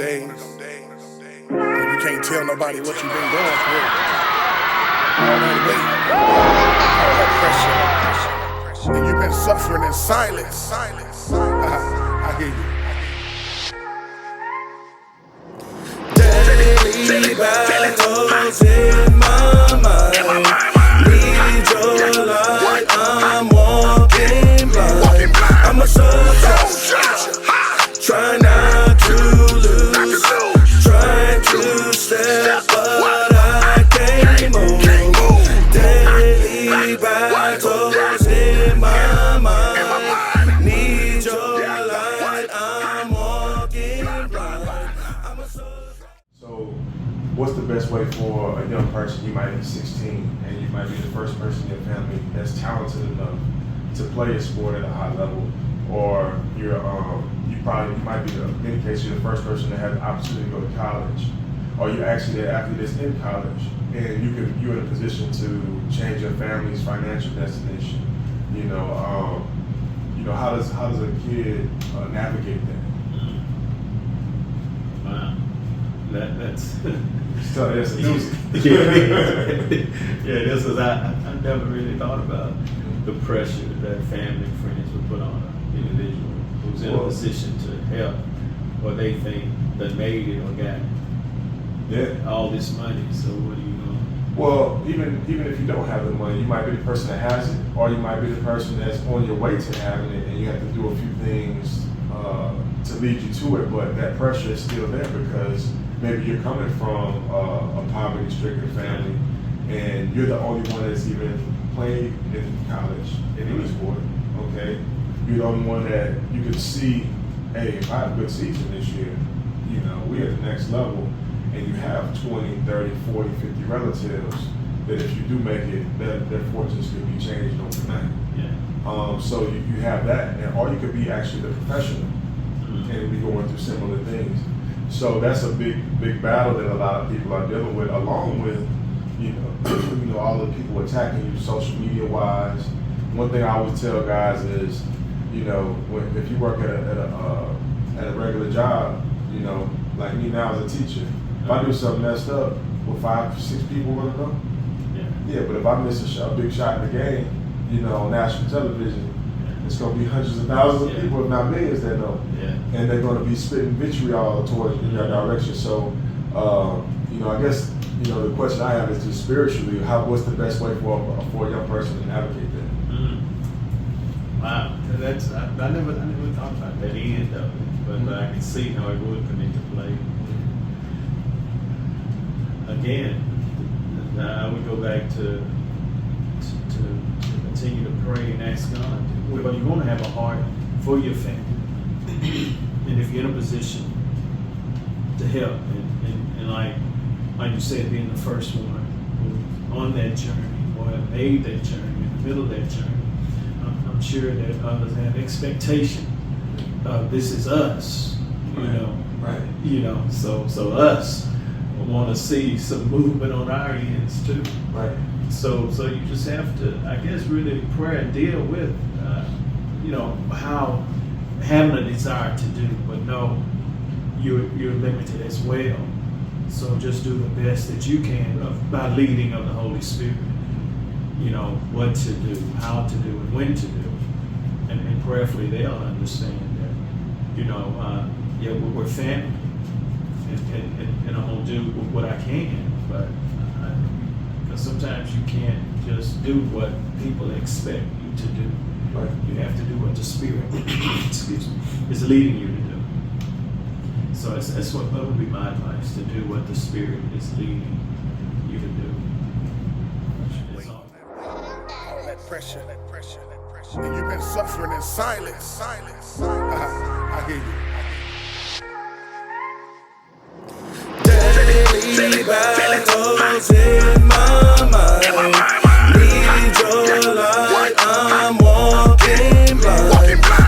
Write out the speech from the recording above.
days when you can't tell nobody what you've been going through. All that weight, all that pressure, and you've been suffering in silence. I hear you. Daily battles in my mind. Need your light, I'm walking blind. I'm a soldier, try not to lose, trying to step, but I can't move. Daily battles in my mind. Need your light, I'm walking blind. I'm a soldier. So, what's the best way for a young person? You might be 16 and you might be the first person in your family that's talented enough to play a sport at a high level, or you might be, in many cases, you're the first person to have the opportunity to go to college, or you're actually the athlete that's in college, and you're in a position to change your family's financial destination. How does a kid navigate that? Wow, that's That's a doozy. Yeah, this is I never really thought about the pressure that family and friends would put on an individual who's in a position to help, or they think they made it or got all this money. So what are you doing? Well, even if you don't have the money, you might be the person that has it, or you might be the person that's on your way to having it, and you have to do a few things to lead you to it. But that pressure is still there because maybe you're coming from a poverty-stricken family, and you're the only one that's even played in college in any sport. Okay, you're the only one that you can see. Hey, if I have a good season this year, we're at the next level. And you have 20, 30, 40, 50 relatives that if you do make it, their fortunes could be changed overnight. Yeah. So you have that, or you could be actually the professional and be going through similar things. So that's a big battle that a lot of people are dealing with, along with all the people attacking you social media wise. One thing I always tell guys is, if you work at a regular job, like me now as a teacher. If I do something messed up, will 5, 6 people want to know? Yeah, but if I miss a big shot in the game, on national television, it's going to be hundreds of thousands of people, if not millions, that know. Yeah. And they're going to be spitting vitriol towards in your direction. So, I guess, the question I have is just spiritually, what's the best way for a young person to navigate that? Mm-hmm. Wow, I never thought about that end of it, but I can see how it would come into play. Again, I would go back to continue to pray and ask God. Well, you're going to have a heart for your family, and if you're in a position to help, and like you said, being the first one on that journey, or have made that journey, in the middle of that journey, I'm sure that others have expectation. This is us, Right. So us. Want to see some movement on our ends too. Right. So you just have to, I guess, really pray and deal with, how having a desire to do, but no, you're limited as well. So just do the best that you can by leading of the Holy Spirit. What to do, how to do, and when to do, and prayerfully they'll understand that. We're family. And I'm going to do what I can, but because sometimes you can't just do what people expect you to do. Right. You have to do what the Spirit is leading you to do. So that would be my advice, to do what the Spirit is leading you to do. All that pressure, and you've been suffering in silence. I hear you. Daily battles